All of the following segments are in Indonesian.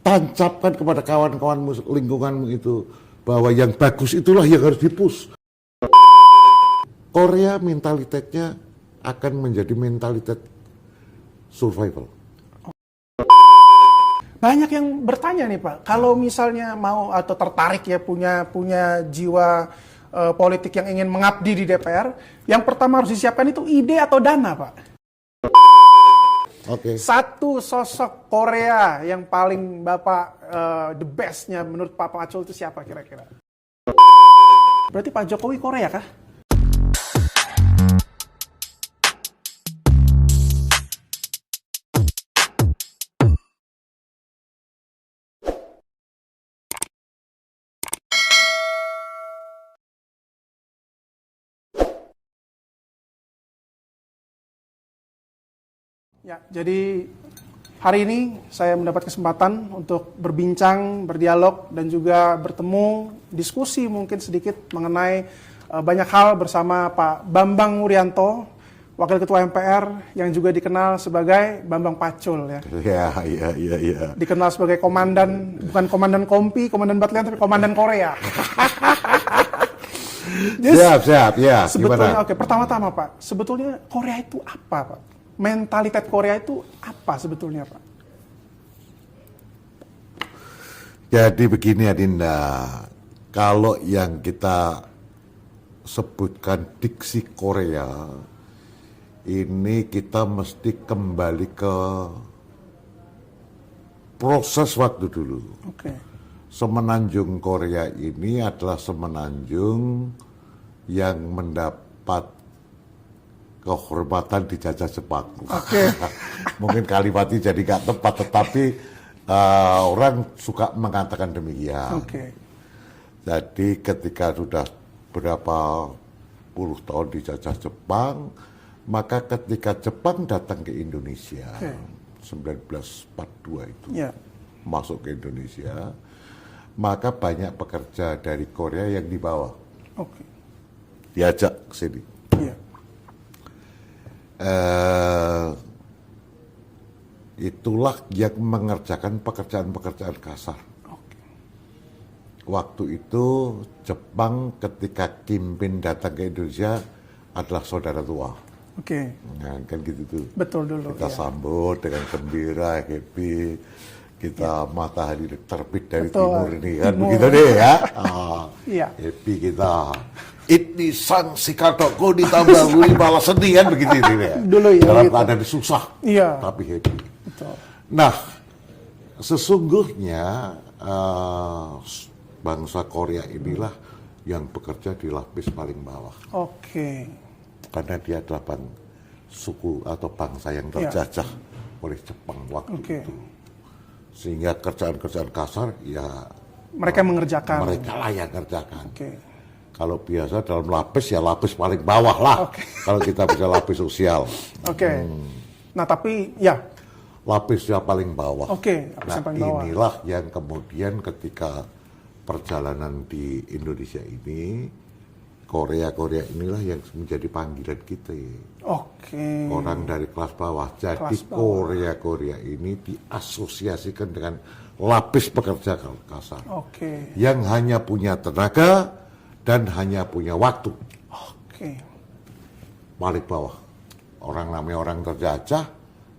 tancapkan kepada kawan-kawanmu, lingkunganmu itu, bahwa yang bagus itulah yang harus dipush. Korea mentalitasnya akan menjadi mentalitas survival. Banyak yang bertanya nih Pak, kalau misalnya mau atau tertarik ya punya jiwa politik yang ingin mengabdi di DPR, yang pertama harus disiapkan itu ide atau dana Pak. Satu sosok Korea yang paling Bapak the bestnya menurut Pak Pacul itu siapa kira-kira? Berarti Pak Jokowi Korea kah? Ya, jadi hari ini saya mendapat kesempatan untuk berbincang, berdialog, dan juga bertemu, diskusi mungkin sedikit mengenai banyak hal bersama Pak Bambang Wuryanto, Wakil Ketua MPR yang juga dikenal sebagai Bambang Pacul ya. Iya. Dikenal sebagai komandan, bukan komandan Kompi, komandan Batalion, tapi komandan Korea. Siap, ya. Sebetulnya, gimana? oke, pertama-tama Pak, sebetulnya Korea itu apa Pak? Mentalitas Korea itu apa sebetulnya Pak? Jadi begini Adinda, kalau yang kita sebutkan diksi Korea, ini kita mesti kembali ke proses waktu dulu. Oke. Semenanjung Korea ini adalah semenanjung yang mendapat kehormatan dijajah Jepang. Mungkin kalimatnya jadi gak tepat, tetapi orang suka mengatakan demikian. Jadi ketika sudah berapa puluh tahun dijajah Jepang, maka ketika Jepang datang ke Indonesia, 1942 itu masuk ke Indonesia, maka banyak pekerja dari Korea yang dibawa, diajak ke sini. Itulah yang mengerjakan pekerjaan-pekerjaan kasar. Waktu itu Jepang ketika Kim Pin datang ke Indonesia adalah saudara tua. Nah, kan gitu tuh. Betul dulu. Kita sambut dengan gembira, happy. Kita matahari terbit dari timur ini kan, begitu deh ya. Happy kita. Ini sang si katokku ditambah wuri malah sedih kan, begitu ya. Dulu ya. Dalam keadaan susah, tapi happy. Betul. Nah, sesungguhnya bangsa Korea inilah yang bekerja di lapis paling bawah. Karena dia adalah suku atau bangsa yang terjajah oleh Jepang waktu itu. Sehingga kerjaan-kerjaan kasar ya mereka mengerjakan. Mereka lah yang kerjakan. Kalau biasa dalam lapis ya lapis paling bawah lah. Kalau kita bisa lapis sosial. Nah tapi ya. Lapisnya paling bawah. Nah paling bawah. Inilah yang kemudian ketika perjalanan di Indonesia ini, Korea inilah yang menjadi panggilan kita. Orang dari kelas bawah. Jadi Korea ini diasosiasikan dengan lapis pekerja kasar. Yang hanya punya tenaga dan hanya punya waktu. Paling bawah. Orang namanya orang terjajah,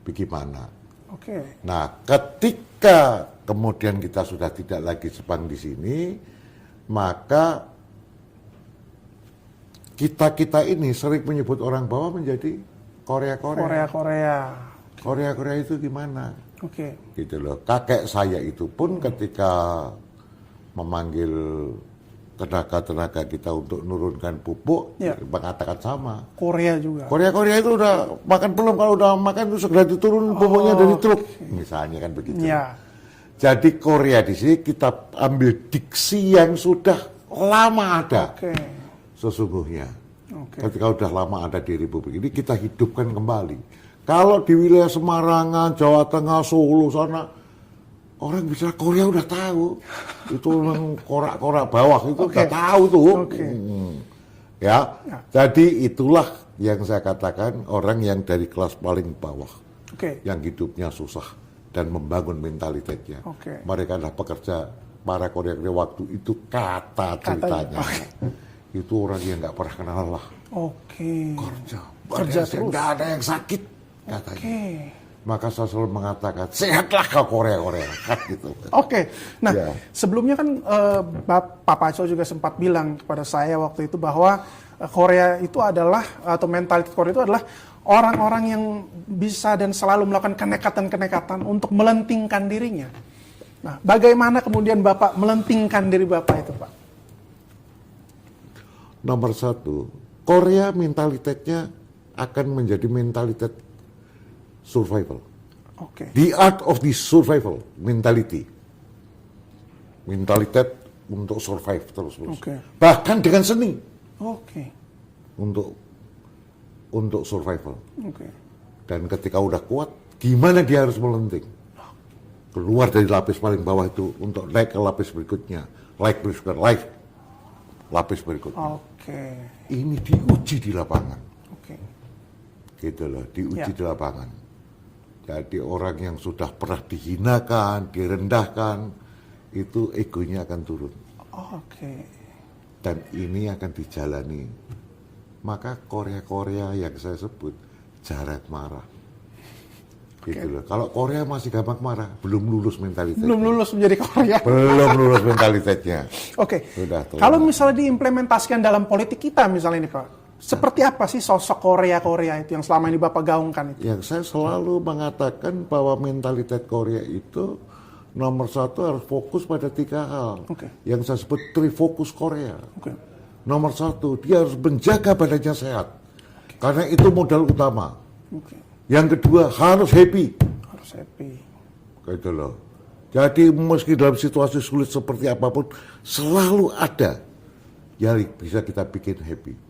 bagaimana? Nah, ketika kemudian kita sudah tidak lagi Jepang di sini, maka kita ini sering menyebut orang bawah menjadi Korea. Korea itu gimana? Gitu loh. Kakek saya itu pun ketika memanggil tenaga kita untuk menurunkan pupuk, mengatakan sama. Korea juga. Korea itu udah makan belum? Kalau udah makan itu segera diturun pupuknya dari truk, misalnya kan begitu. Jadi Korea di sini kita ambil diksi yang sudah lama ada. Sesungguhnya, ketika udah lama ada di Republik ini, kita hidupkan kembali. Kalau di wilayah Semarangan, Jawa Tengah, Solo sana, orang bicara Korea udah tahu. Itu memang korak-korak bawah itu udah tahu tuh. Jadi itulah yang saya katakan orang yang dari kelas paling bawah. Yang hidupnya susah. dan membangun mentalitasnya. Oke. Mereka adalah pekerja, para Korea waktu itu kata ceritanya. Itu orang yang nggak pernah kenal lah. Oke. Kerja terus. Nggak ada yang sakit katanya. Maka saya selalu mengatakan, sehatlah kau Korea gitu. Oke. Nah, sebelumnya kan Pak Pacul juga sempat bilang kepada saya waktu itu bahwa Korea itu adalah, atau mentalitas Korea itu adalah orang-orang yang bisa dan selalu melakukan kenekatan-kenekatan untuk melentingkan dirinya. Nah, bagaimana kemudian Bapak melentingkan diri Bapak itu, Pak? Nomor satu, Korea mentalitasnya akan menjadi mentalitas survival. Oke. The art of the survival mentality. Mentalitas untuk survive terus. Oke. Bahkan dengan seni. Oke. Untuk survival. Oke. Dan ketika udah kuat, gimana dia harus melenting? Keluar dari lapis paling bawah itu untuk naik ke lapis berikutnya. Lapis berikutnya. Oke. Ini diuji di lapangan. Oke. Gitu loh, diuji di lapangan. Jadi orang yang sudah pernah dihinakan, direndahkan, itu egonya akan turun. Oke. Dan ini akan dijalani. Maka Korea yang saya sebut jarak marah. Gitu loh. Kalau Korea masih gampang marah, belum lulus mentalitasnya. Belum lulus menjadi Korea. Belum lulus mentalitasnya. Oke. Sudah, kalau misalnya diimplementasikan dalam politik kita misalnya ini Pak, seperti apa sih sosok Korea itu yang selama ini Bapak gaungkan itu? Yang saya selalu mengatakan bahwa mentalitas Korea itu nomor satu harus fokus pada 3 hal. Yang saya sebut trifokus Korea. Nomor satu, dia harus menjaga badannya sehat. Karena itu modal utama. Yang kedua, harus happy. Harus happy. Gitu loh. Jadi meski dalam situasi sulit seperti apapun, selalu ada yang bisa kita bikin happy.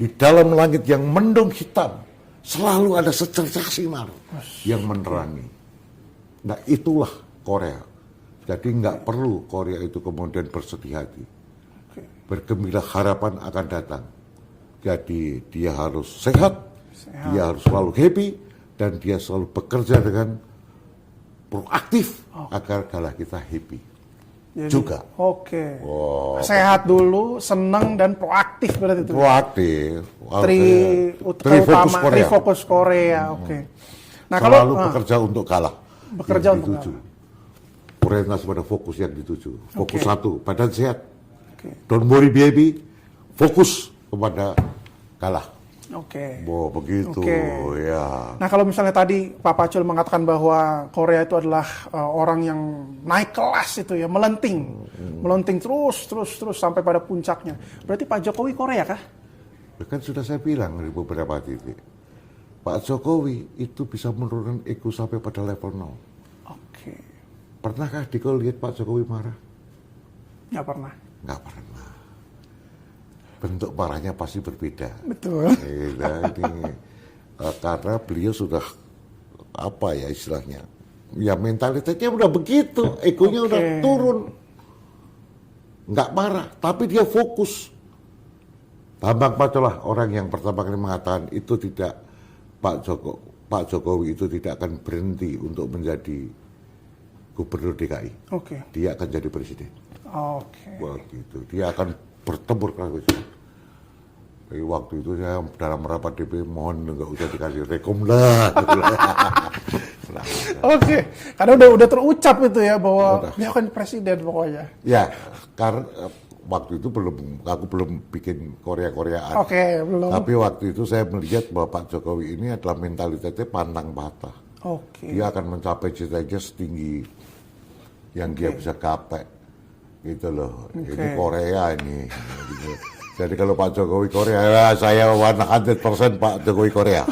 Di dalam langit yang mendung hitam, selalu ada secercah sinar yang menerangi. Nah itulah Korea. Jadi nggak perlu Korea itu kemudian bersedih hati. Bergembira, harapan akan datang. Jadi dia harus sehat, dia harus selalu happy, dan dia selalu bekerja dengan proaktif agar galah kita happy. Jadi, juga. Oke. Sehat dulu, senang dan proaktif berarti itu. Proaktif. Trifokus Korea. Oke. Nah, selalu bekerja untuk kalah. Bekerja untuk kalah. Orientasi pada fokus yang dituju. Fokus satu, badan sehat. Don't worry baby. Fokus kepada kalah. Oke. Begitu ya. Nah kalau misalnya tadi Pak Pacul mengatakan bahwa Korea itu adalah orang yang naik kelas itu ya, melenting terus sampai pada puncaknya. Berarti Pak Jokowi Korea kah? Kan sudah saya bilang di beberapa titik. Pak Jokowi itu bisa menurunkan ego sampai pada level 0. Oke. Pernahkah Diko lihat Pak Jokowi marah? Nggak pernah. Nggak pernah. Bentuk marahnya pasti berbeda. Betul. Karena beliau sudah apa ya istilahnya, ya mentalitasnya udah begitu, egonya udah turun, nggak marah, tapi dia fokus. Bambang Pacul orang yang pertama kali mengatakan itu tidak, Pak Jokowi itu tidak akan berhenti untuk menjadi gubernur DKI. Dia akan jadi presiden. Begitu. Dia akan bertempur keras. Jadi waktu itu saya dalam rapat DP mohon nggak usah dikasih rekom lah. Karena udah terucap itu ya bahwa dia akan presiden pokoknya. Ya, karena waktu itu aku belum bikin Korea-Koreaan. Belum. Tapi waktu itu saya melihat bahwa Pak Jokowi ini adalah mentalitasnya pantang patah. Dia akan mencapai cita-cita setinggi yang dia bisa capai. Gitu loh, ini Korea ini. Jadi kalau Pak Jokowi Korea, saya 100% Pak Jokowi Korea.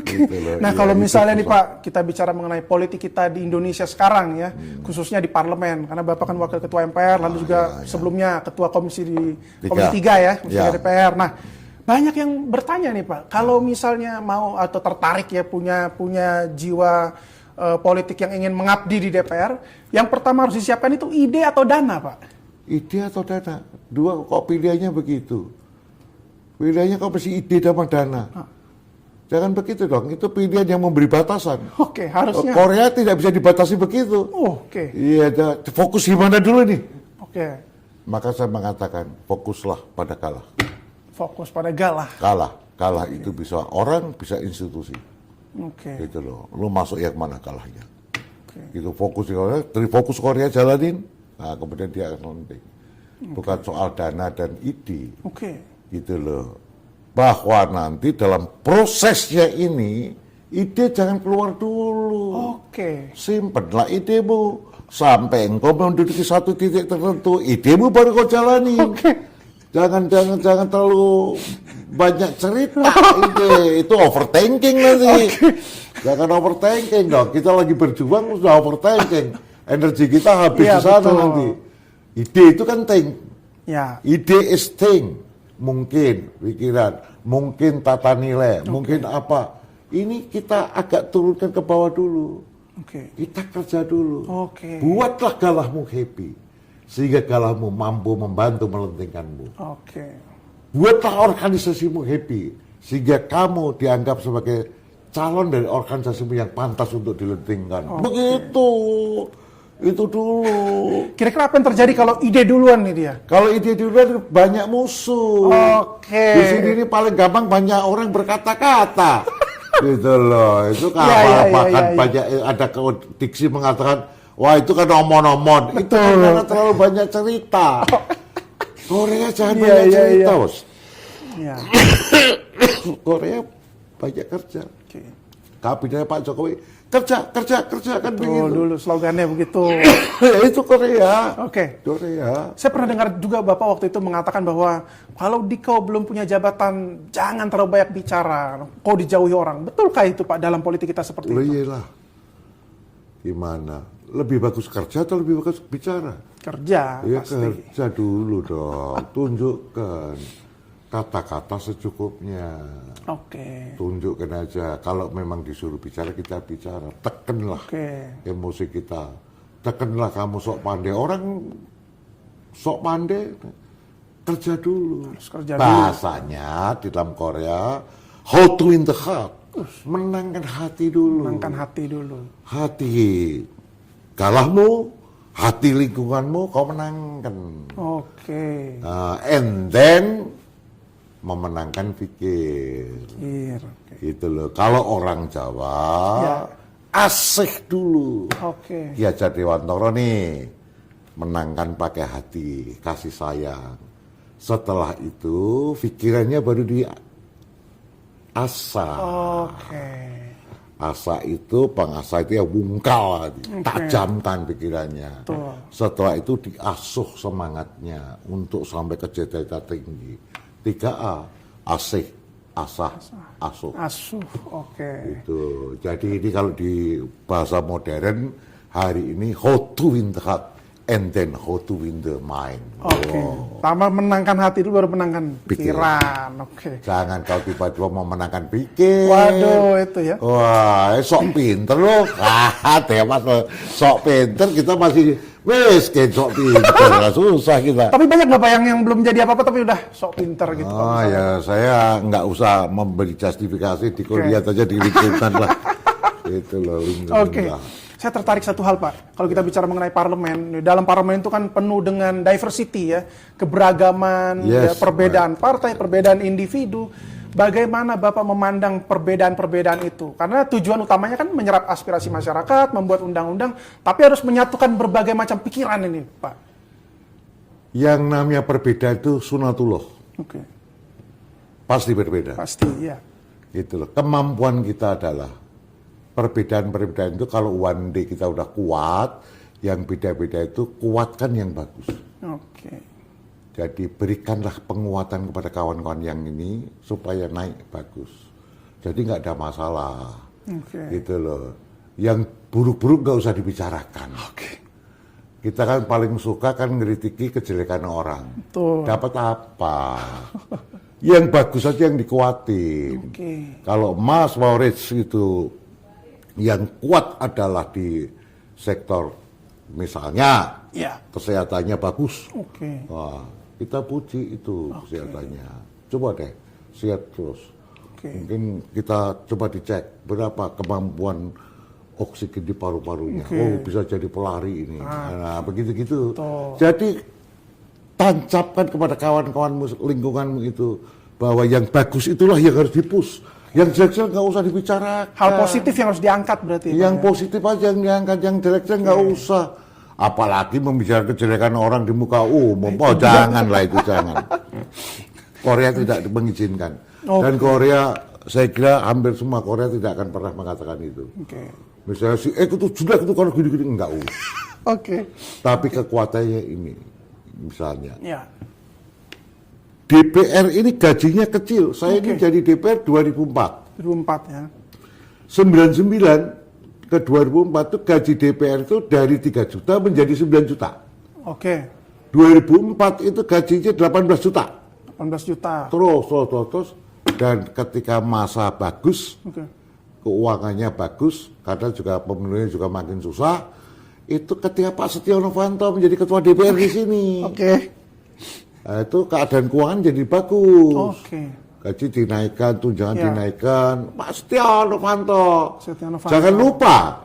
Gitu loh. Nah kalau misalnya nih Pak, kita bicara mengenai politik kita di Indonesia sekarang ya, khususnya di parlemen, karena Bapak kan Wakil Ketua MPR, lalu juga sebelumnya Ketua Komisi 3 ya, Komisi DPR. Nah banyak yang bertanya nih Pak, kalau misalnya mau atau tertarik ya punya jiwa politik yang ingin mengabdi di DPR, yang pertama harus disiapkan itu ide atau dana, Pak? Ide atau dana? Dua kok pilihannya begitu. Pilihannya kok mesti ide sama dana. Jangan begitu dong, itu pilihan yang memberi batasan. Oke, harusnya. Korea tidak bisa dibatasi begitu. Oke. Iya, fokus gimana dulu nih? Oke. Maka saya mengatakan, fokuslah pada kalah. Fokus pada galah. Kalah itu bisa orang, bisa institusi. Oke. Gitu loh, lu masuk yang mana kalahnya. Oke. Itu fokus Korea, dari fokus Korea jalanin, nah kemudian dia akan landing. Bukan soal dana dan ide. Oke. Gitu loh. Bahwa nanti dalam prosesnya ini, ide jangan keluar dulu. Oke. Simpenlah idemu. Sampai engkau menduduki satu titik tertentu, idemu baru kau jalani. Oke. Jangan terlalu banyak cerita. Itu overthinking nanti. Jangan overthinking dong. Kita lagi berjuang sudah overthinking. Energi kita habis di sana nanti. Ide itu kan thing. Ya. Ide is thing. Mungkin pikiran, mungkin tata nilai, mungkin apa. Ini kita agak turunkan ke bawah dulu. Kita kerja dulu. Buatlah galahmu happy. Sehingga galahmu mampu membantu melentingkanmu. Buatlah organisasimu happy. Sehingga kamu dianggap sebagai calon dari organisasimu yang pantas untuk dilentingkan. Begitu. Itu dulu. Kira-kira apa yang terjadi kalau ide duluan nih dia? Kalau ide duluan banyak musuh. Di sini ini paling gampang banyak orang berkata-kata. Gitu loh. Itu bahkan banyak ada diksi mengatakan, wah itu kan omon-omon. Itu karena terlalu banyak cerita. Korea jangan banyak cerita, bos. Korea banyak kerja. Kabinetnya Pak Jokowi kerja kan begitu. Dulu slogannya begitu. Itu Korea. Korea. Saya pernah dengar juga Bapak waktu itu mengatakan bahwa kalau kau belum punya jabatan, jangan terlalu banyak bicara. Kau dijauhi orang. Betulkah itu Pak dalam politik kita seperti itu? Iyalah. Gimana? Lebih bagus kerja atau lebih bagus bicara? Kerja, ya, pasti. Kerja dulu dong. Tunjukkan kata-kata secukupnya. Tunjukkan aja. Kalau memang disuruh bicara, kita bicara. Tekenlah emosi kita. Tekenlah kamu sok pandai. Orang sok pandai, kerja dulu. Bahasanya di dalam Korea, how to win the heart. Menangkan hati dulu. Hati. Galahmu, hati lingkunganmu, kau menangkan. And then memenangkan pikir. Gitu loh. Kalau orang Jawa asik dulu. Ki Hajar Dewantara nih menangkan pakai hati, kasih sayang. Setelah itu pikirannya baru diasah. Asa itu, pengasah itu ya bungkal, tajamkan pikirannya. Setelah itu diasuh semangatnya untuk sampai ke cita-cita tinggi. 3A, asih, asah, asuh. Itu. Jadi ini kalau di bahasa modern hari ini how to win the heart and then how to win the mind. Pertama menangkan hati dulu baru menangkan pikiran. Jangan kau tiba-tiba mau menangkan pikir. Waduh, itu ya. Wah, sok pinter loh. Dewas loh. Sok pinter kita masih sok pinter. Susah kita. Tapi banyak nggak Pak yang belum jadi apa-apa tapi udah sok pinter gitu. Ya saya nggak usah memberi justifikasi di kuliah aja di lingkungan lah. Itu loh. Saya tertarik satu hal Pak, kalau kita bicara mengenai parlemen, dalam parlemen itu kan penuh dengan diversity ya, keberagaman, perbedaan partai, perbedaan individu. Bagaimana Bapak memandang perbedaan-perbedaan itu? Karena tujuan utamanya kan menyerap aspirasi masyarakat, membuat undang-undang, tapi harus menyatukan berbagai macam pikiran ini Pak. Yang namanya perbedaan itu sunatullah. Pasti berbeda. Pasti, ya. Gitu loh. Kemampuan kita adalah perbedaan-perbedaan itu kalau one day kita udah kuat, yang beda-beda itu kuatkan yang bagus. Jadi berikanlah penguatan kepada kawan-kawan yang ini supaya naik bagus. Jadi nggak ada masalah. Gitu loh. Yang buruk-buruk nggak usah dibicarakan. Kita kan paling suka kan ngeritiki kejelekan orang. Dapat apa? Yang bagus saja yang dikuatin. Kalau Mas Maurits itu yang kuat adalah di sektor misalnya kesehatannya bagus. Wah, kita puji itu kesehatannya. Coba deh, sehat terus. Mungkin kita coba dicek berapa kemampuan oksigen di paru-parunya. Oh, bisa jadi pelari ini. Nah, begitu-gitu. Jadi tancapkan kepada kawan-kawanmu lingkunganmu itu bahwa yang bagus itulah yang harus dipus. Yang jelek-jelek nggak usah dibicarakan. Hal positif yang harus diangkat berarti. Yang positif aja yang diangkat, yang jelek-jelek nggak usah. Apalagi membicarakan kejelekan orang di muka umum. Oh, janganlah itu, jangan. Korea tidak mengizinkan. Dan Korea, saya kira hampir semua Korea tidak akan pernah mengatakan itu. Misalnya si itu jelek itu kalau gini-gini, enggak usah. Tapi kekuatannya ini, misalnya. DPR ini gajinya kecil. Saya ini jadi DPR 2004. 2004 ya. 99 ke 2004 itu gaji DPR itu dari 3 juta menjadi 9 juta. 2004 itu gajinya 18 juta. 18 juta. Terus. Dan ketika masa bagus, keuangannya bagus, karena juga pemilunya juga makin susah, itu ketika Pak Setia Novanto menjadi ketua DPR di sini. Nah, itu keadaan keuangan jadi bagus. Gaji dinaikkan, tunjangan dinaikkan. Pak Setia Novanto. Jangan lupa,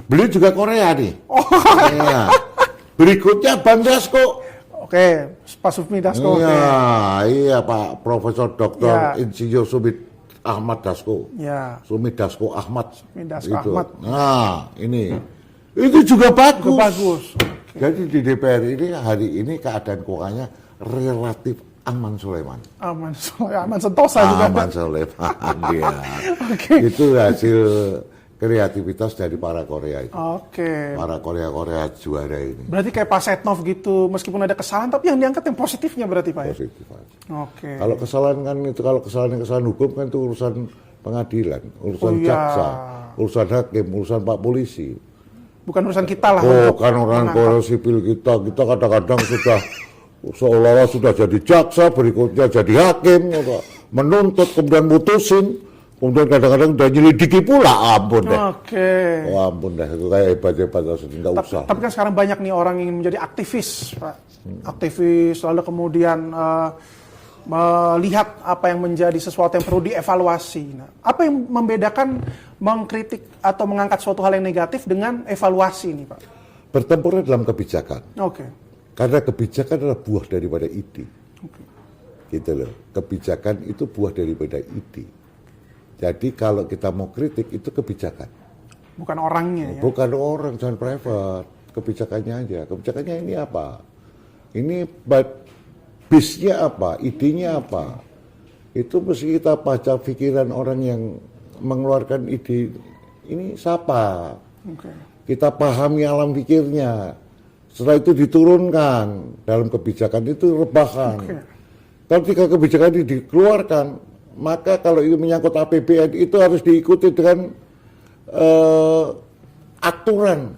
beliau juga Korea nih. Ya. Berikutnya Bang Dasko. Pak Sufmi Dasko. Iya Pak Profesor Dr. Insinyur Sumit Ahmad Dasko. Sumit Dasko Ahmad. Nah, ini. Itu juga bagus. Jadi di DPR ini hari ini keadaan keuangannya relatif aman Sulaiman. Aman Sentosa juga. Aman Sulaiman, ya. Itu hasil kreativitas dari para Korea itu. Para Korea juara ini. Berarti kayak Pak Setnov gitu, meskipun ada kesalahan, tapi yang diangkat yang positifnya berarti Pak ya? Positif aja. Kalau kesalahan kan itu, kalau kesalahan hukum kan itu urusan pengadilan, urusan jaksa, urusan hakim, urusan Pak polisi. Bukan urusan kita lah. Bukan orang Korea sipil kita kadang-kadang sudah seolah-olah sudah jadi jaksa, berikutnya jadi hakim, menuntut, kemudian mutusin, kemudian kadang-kadang udah nyelidiki pula, ampun deh. Ampun deh, itu kayak hebat-hebat, nggak usah. Tapi kan sekarang banyak nih orang yang ingin menjadi aktivis, Pak. Aktivis, lalu kemudian melihat apa yang menjadi sesuatu yang perlu dievaluasi. Nah, apa yang membedakan mengkritik atau mengangkat suatu hal yang negatif dengan evaluasi ini, Pak? Bertempurnya dalam kebijakan. Karena kebijakan adalah buah daripada ide. Gitu loh. Kebijakan itu buah daripada ide. Jadi kalau kita mau kritik itu kebijakan. Bukan orangnya ya. Bukan orang, jangan private. Kebijakannya aja. Kebijakannya ini apa? Ini bisnya apa? Idenya apa? Itu mesti kita baca pikiran orang yang mengeluarkan ide ini siapa? Kita pahami alam pikirnya. Setelah itu diturunkan dalam kebijakan itu rebahan. Ketika kebijakan ini dikeluarkan, maka kalau itu menyangkut APBN itu harus diikuti dengan aturan.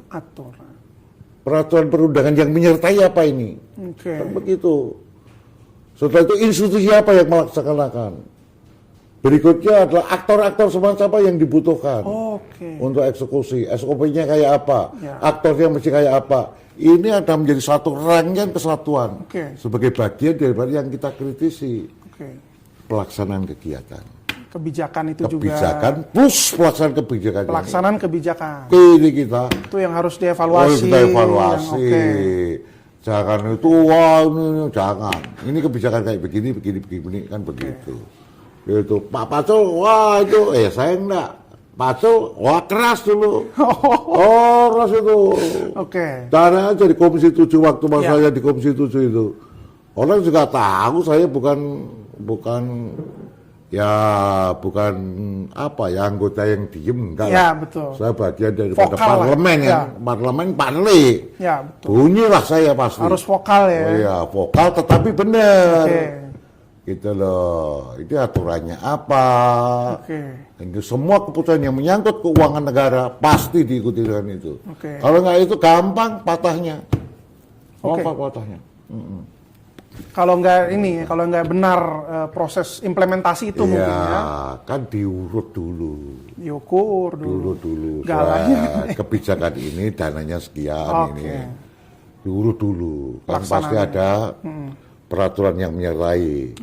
Peraturan perundangan yang menyertai apa ini. Kan begitu. Setelah itu institusi apa yang melaksanakan. Berikutnya adalah aktor-aktor semacam apa yang dibutuhkan untuk eksekusi. SOP-nya kayak apa, aktornya mesti kayak apa. Ini ada menjadi satu rangkaian kesatuan sebagai bagian dari yang kita kritisi. Pelaksanaan kegiatan. Kebijakan itu juga. Kebijakan plus pelaksanaan kebijakan. Pelaksanaan kebijakan. Ini kita. Itu yang harus dievaluasi. Kita evaluasi. Jangan itu, wah ini jangan. Ini kebijakan kayak begini kan begitu. Itu Pak Pacul, wah itu, saya enggak. Pacul, wah keras dulu. Keras itu. Caranya aja di Komisi 7 waktu saya di Komisi 7 itu. Orang juga tahu saya bukan anggota yang diem, enggak lah. Betul. Saya bagian daripada parlemen parlemen parli. Betul. Bunyilah saya pasti. Harus vokal ya. Vokal tetapi benar. Gitu loh. Itu aturannya apa? Itu semua keputusan yang menyangkut keuangan negara pasti diikuti dengan itu. Kalau nggak itu gampang patahnya. Patahnya. Kalau nggak benar proses implementasi itu mungkin ya. Kan diurut dulu. Diukur dulu. Kebijakan ini dananya sekian ini. Diurut dulu. Kan pasti ada peraturan yang menyertai.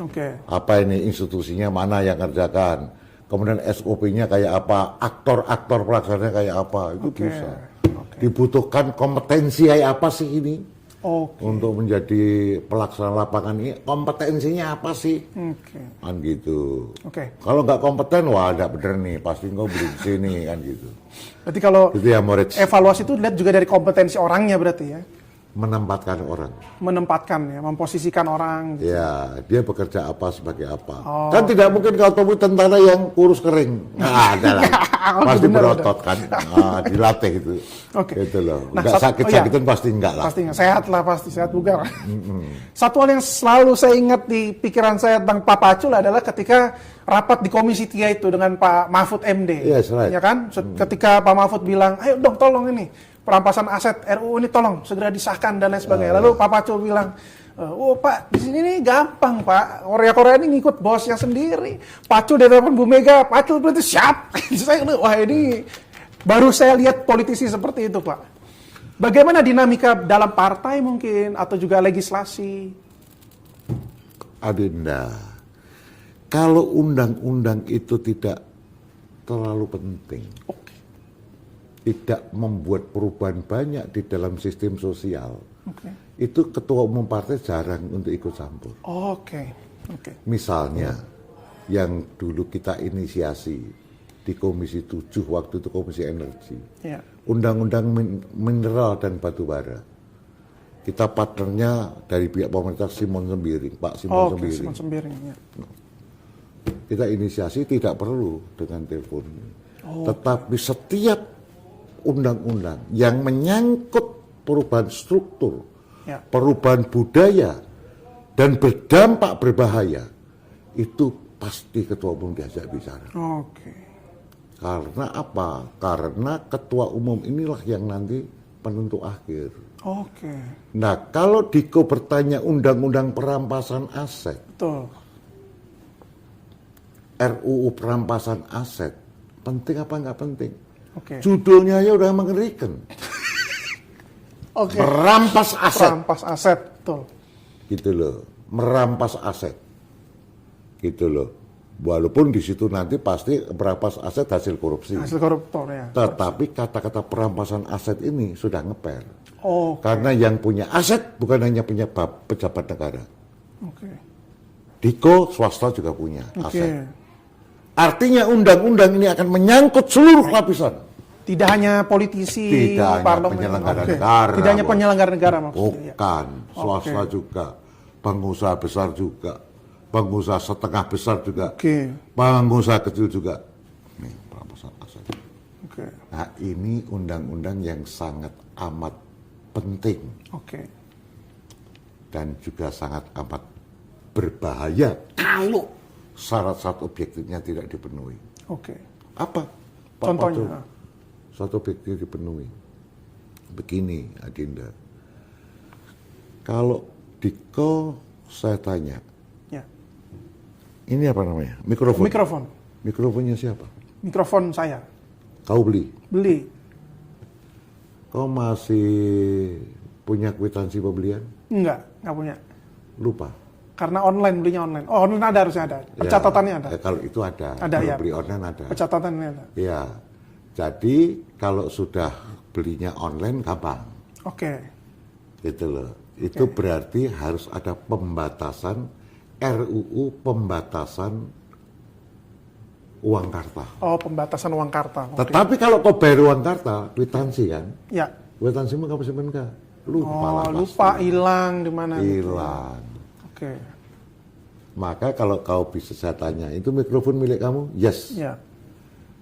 Apa ini institusinya mana yang kerjakan. kemudian SOP-nya kayak apa, aktor-aktor pelaksananya kayak apa, itu bisa. Dibutuhkan kompetensi kayak apa sih ini untuk menjadi pelaksana lapangan ini, kompetensinya apa sih? Kan gitu. Kalau nggak kompeten, wah nggak bener nih, pasti nggak beli di sini kan gitu. Berarti kalau gitu ya, evaluasi itu dilihat juga dari kompetensi orangnya berarti ya? Menempatkan orang. Menempatkan ya, memposisikan orang. Gitu. Ya, dia bekerja apa sebagai apa. Kan tidak mungkin kalau temui tentara yang kurus kering. Nah, ada lah. Pasti berotot kan. Nah, dilatih gitu. Gitu loh. Nah, nggak sakit-sakitan pasti enggak lah. Pasti enggak. Sehat lah pasti, sehat bugar. Satu hal yang selalu saya ingat di pikiran saya tentang Pak Pacul adalah ketika rapat di Komisi 3 itu dengan Pak Mahfud MD. Yes, right. Ya kan? Ketika Pak Mahfud bilang, ayo dong tolong ini. Perampasan aset RUU ini tolong segera disahkan dan lain sebagainya. Lalu Pak Pacul bilang, oh Pak, di sini nih gampang Pak. Korea ini ngikut bosnya sendiri. Pacul dari telepon Bu Mega, Pacul berarti siap. Saya wah ini baru saya lihat politisi seperti itu Pak. Bagaimana dinamika dalam partai mungkin atau juga legislasi? Adinda, kalau undang-undang itu tidak terlalu penting. Tidak membuat perubahan banyak di dalam sistem sosial, itu ketua umum partai jarang untuk ikut campur. Misalnya, yang dulu kita inisiasi di Komisi 7 waktu itu Komisi Energi, Undang-Undang Mineral dan Batubara. Kita partnernya dari pihak pemerintah Simon Sembiring, Pak Simon Sembiring. Simon Sembiring, ya. Kita inisiasi tidak perlu dengan telepon, tetapi setiap undang-undang yang menyangkut perubahan struktur, perubahan budaya, dan berdampak berbahaya, itu pasti ketua umum diajak bicara. Karena apa? Karena ketua umum inilah yang nanti penentu akhir. Nah, kalau Diko bertanya undang-undang perampasan aset, RUU perampasan aset, penting apa nggak penting? Judulnya aja udah mengerikan. Merampas aset. Merampas aset, betul. Gitu loh, merampas aset. Gitu loh. Walaupun di situ nanti pasti merampas aset hasil korupsi. Hasil koruptor ya. Tetapi kata-kata perampasan aset ini sudah ngeper. Karena yang punya aset bukan hanya punya pejabat negara. Diko swasta juga punya aset. Artinya undang-undang ini akan menyangkut seluruh lapisan. Tidak hanya politisi, tidak hanya penyelenggara negara. Tidak hanya penyelenggara negara maksudnya. Bukan, swasta juga, pengusaha besar juga, pengusaha setengah besar juga, pengusaha kecil juga. Nih, perampasan aset. Nah, ini undang-undang yang sangat amat penting. Dan juga sangat amat berbahaya kalau syarat-syarat objektifnya tidak dipenuhi. Apa? Contohnya? Satu objektif dipenuhi. Begini, Adinda. Kalau Diko saya tanya, ini apa namanya? Mikrofon. Mikrofonnya siapa? Mikrofon saya. Kau beli? Beli. Kau masih punya kwitansi pembelian? Enggak punya. Lupa. Karena online, belinya online. Online ada, harusnya ada. Pencatatannya ada. Kalau itu ada. Ada ya. Beli online ada. Pencatatannya ada. Ya. Jadi kalau sudah belinya online gampang. Gitu loh. Itu berarti harus ada pembatasan RUU pembatasan uang karta. Pembatasan uang karta. Tetapi kalau kau bayar uang karta, kwitansi kan? Ya. Kwitansimu kamu simpen enggak? Lupa, hilang di mana? Hilang. Maka kalau kau bisa saya tanya, itu mikrofon milik kamu? Yes.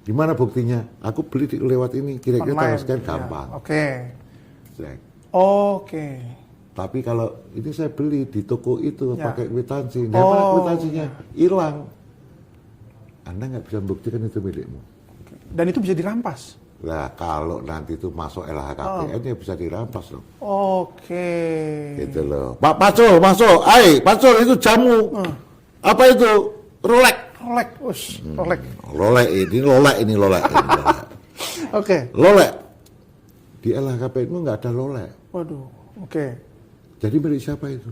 Gimana buktinya? Aku beli lewat ini, kira-kira scan gampang. Tapi kalau ini saya beli di toko itu pakai kwitansi, kwitansinya hilang, Anda nggak bisa membuktikan itu milikmu. Dan itu bisa dirampas. Nah, kalau nanti itu masuk LHKPN ya bisa dirampas loh. Gitu loh. Pak Pacul, masuk. Pacul itu jamu. Apa itu? Rolex. Rolex ini Rolex. Rolex. Di LHKPN itu nggak ada Rolex. Jadi milik siapa itu?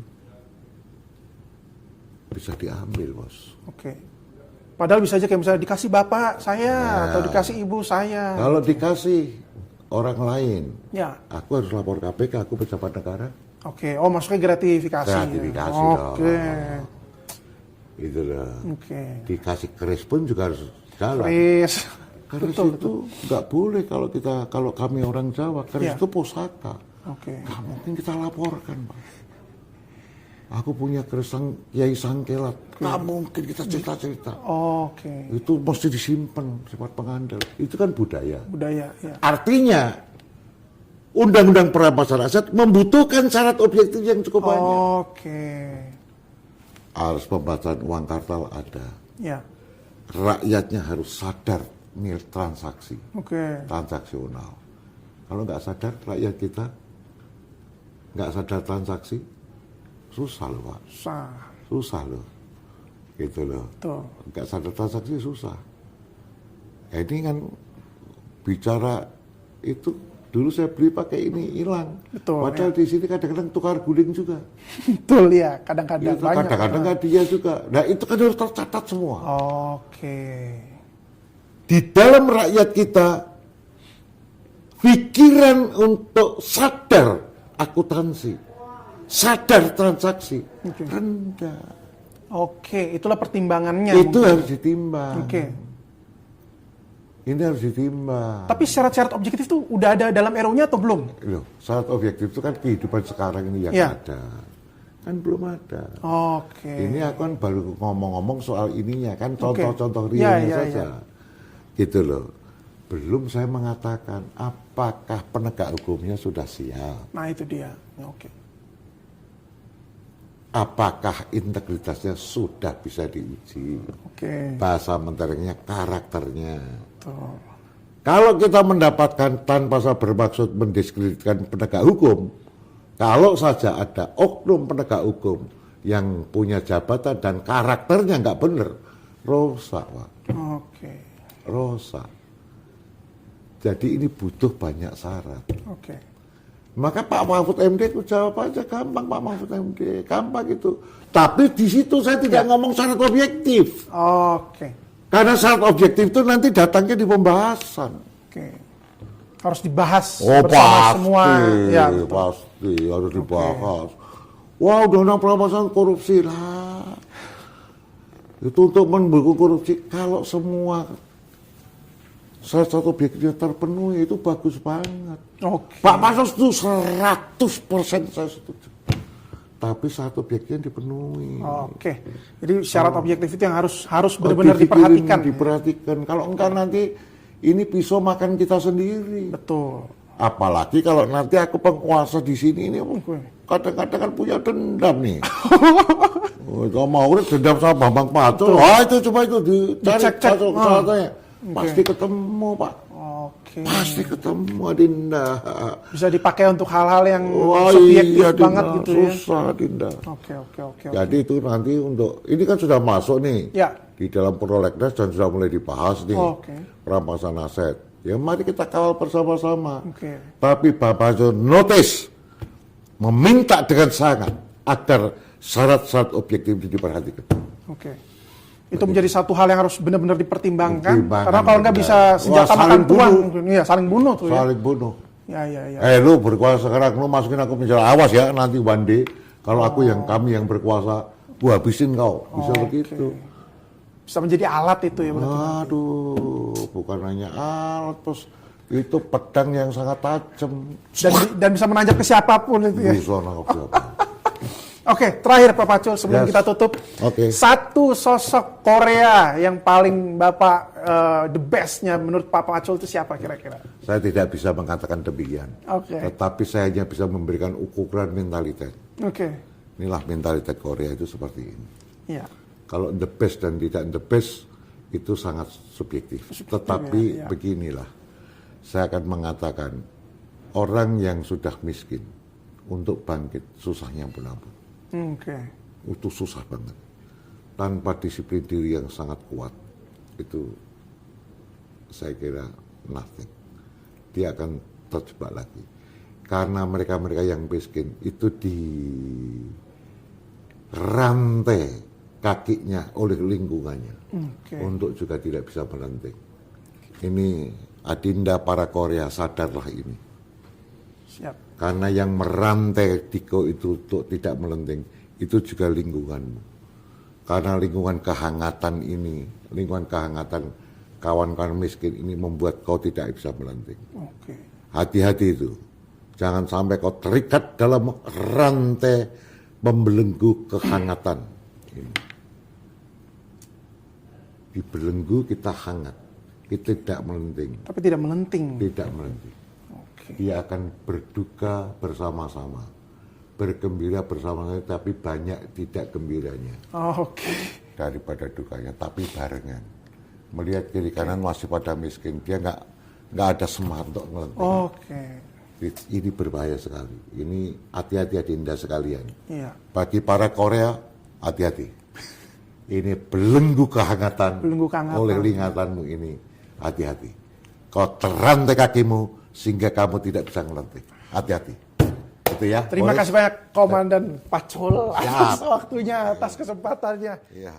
Bisa diambil, bos. Padahal bisa aja kayak misalnya dikasih bapak saya atau dikasih ibu saya. Kalau dikasih orang lain, Ya. aku harus lapor KPK, aku pejabat negara. Oke, oh maksudnya gratifikasi. Gratifikasi Oke. Itu lah. Oke. Dikasih keris pun juga harus jalan. Keris. Keris itu nggak boleh kalau kami orang Jawa. Keris itu pusaka. Oke. Nggak mungkin kita laporkan, Pak. Aku punya keris Kiai Sangkelat. Nggak mungkin kita cerita-cerita. Oke. Itu mesti disimpan sifat pengandal. Itu kan budaya. Budaya, ya. Artinya Undang-Undang Perampasan Aset membutuhkan syarat objektif yang cukup banyak. Oke. Harus pembacaan uang kartal ada. Ya. Rakyatnya harus sadar nilai transaksi, Oke. transaksional. Kalau nggak sadar rakyat kita, nggak sadar transaksi, susah loh Pak. Susah loh. Gitu loh. Tuh. Nggak sadar transaksi susah. Ini kan bicara itu dulu saya beli pakai ini hilang. Betul, Padahal di sini kadang-kadang tukar guling juga. Betul ya, kadang-kadang Itu banyak. kadang-kadang nggak dia juga. Nah itu kan harus tercatat semua. Oke. Di dalam rakyat kita, pikiran untuk sadar akuntansi, sadar transaksi, rendah. Oke, itulah pertimbangannya. Itu mungkin. harus ditimbang. Oke. Ini harus ditimbang. Tapi syarat-syarat objektif itu udah ada dalam RU-nya atau belum? Loh, syarat objektif itu kan kehidupan sekarang ini yang Ya. ada. Kan belum ada. Oke. Ini aku kan baru ngomong-ngomong soal ininya, kan Oke. contoh-contoh Ya, realnya ya, saja. Gitu loh. Belum saya mengatakan apakah penegak hukumnya sudah siap. Nah itu dia. Oke. Apakah integritasnya sudah bisa diuji. Oke. Bahasa menterengnya karakternya. Tuh. Kalau kita mendapatkan tanpa saya bermaksud mendiskreditkan penegak hukum, kalau saja ada oknum penegak hukum yang punya jabatan dan karakternya nggak benar, rusak Pak. Oke. Rusak. Jadi ini butuh banyak syarat. Oke. Maka Pak Mahfud MD itu jawab aja gampang Pak Mahfud MD, gampang itu. Tapi di situ saya tidak ngomong syarat objektif. Oke. Karena syarat objektif itu nanti datangnya di pembahasan. Oke. Harus dibahas Oh bersama pasti, semua. Ya, betul. pasti harus dibahas. Wah, undang-undang perampasan korupsi lah. Itu untuk mendukung korupsi. Kalau semua syarat objektifnya terpenuhi itu bagus banget. Oke. Pak Pasos itu 100% saya setuju. Tapi syarat objektifnya dipenuhi. Oke. Jadi syarat objektif itu yang harus benar-benar diperhatikan. Diperhatikan. Kalau enggak nanti ini pisau makan kita sendiri. Betul. Apalagi kalau nanti aku penguasa di sini ini kadang-kadang kan punya dendam nih. Kalau mau dendam sama Bambang Pacul, wah itu coba itu dicari syaratnya. Pasti ketemu Pak. Oke. Pasti ketemu Adinda. Bisa dipakai untuk hal-hal yang Wah, subjektif iya, banget Dinda, gitu ya. susah Adinda. Oke. Jadi itu nanti untuk ini kan sudah masuk nih Ya. di dalam prolegnas dan sudah mulai dibahas nih Oke. perampasan aset. Ya mari kita kawal bersama-sama. Oke. Tapi Bapak Pasul notice meminta dengan sangat agar syarat-syarat objektif itu diperhatikan. Oke. Itu menjadi satu hal yang harus benar-benar dipertimbangkan. Pertimbangan, Karena kalau nggak benar. bisa senjata Wah, makan saling tuan. bunuh. Iya, saling bunuh tuh ya. Saling bunuh. Ya. Lu berkuasa sekarang, lu masukin aku penjara. Awas ya nanti one day kalau kami yang berkuasa, gua habisin kau. Bisa begitu. Bisa menjadi alat itu ya berarti. Aduh, bukan hanya alat, terus itu pedang yang sangat tajam. Dan bisa menanjak ke siapapun itu ya. Bisa nangkap siapa. Oke, terakhir Pak Pacul sebelum kita tutup. Oke. Satu sosok Korea yang paling Bapak the best-nya menurut Pak Pacul itu siapa kira-kira? Saya tidak bisa mengatakan demikian. Oke. Tetapi saya hanya bisa memberikan ukuran mentalitas. Oke. Inilah mentalitas Korea itu seperti ini. Iya. Kalau the best dan tidak the best itu sangat subjektif. Tetapi ya. beginilah, saya akan mengatakan orang yang sudah miskin untuk bangkit susahnya pun ampun. Oke. Itu susah banget. Tanpa disiplin diri yang sangat kuat, itu saya kira nothing. Dia akan terjebak lagi. Karena mereka-mereka yang miskin itu di rantai kakinya oleh lingkungannya Oke. untuk juga tidak bisa melenting. Ini adinda para Korea, sadarlah ini. Siap. Karena yang merantai Diko itu untuk tidak melenting, itu juga lingkunganmu. Karena lingkungan kehangatan ini, lingkungan kehangatan kawan-kawan miskin ini membuat kau tidak bisa melenting. Oke. Hati-hati itu. Jangan sampai kau terikat dalam rantai membelenggu kehangatan. Ini. Dibelenggu kita hangat, kita tidak melenting. Tapi tidak melenting. Tidak melenting. Oke. Dia akan berduka bersama-sama, bergembira bersama-sama, tapi banyak tidak gembiranya Oke. daripada dukanya, tapi barengan. Melihat kiri kanan masih pada miskin, dia nggak ada semangat untuk melenting. Oke. Ini berbahaya sekali. Ini hati-hati adinda sekalian. Iya. Bagi para Korea, hati-hati. Ini belenggu kehangatan, Belenggu kehangatan. oleh lingatanmu ini. Hati-hati. Kau terantai kakimu sehingga kamu tidak bisa melenting. Hati-hati. Itu ya. Terima Boleh? kasih banyak Komandan Pacul Siap. atas waktunya, atas kesempatannya. Iya.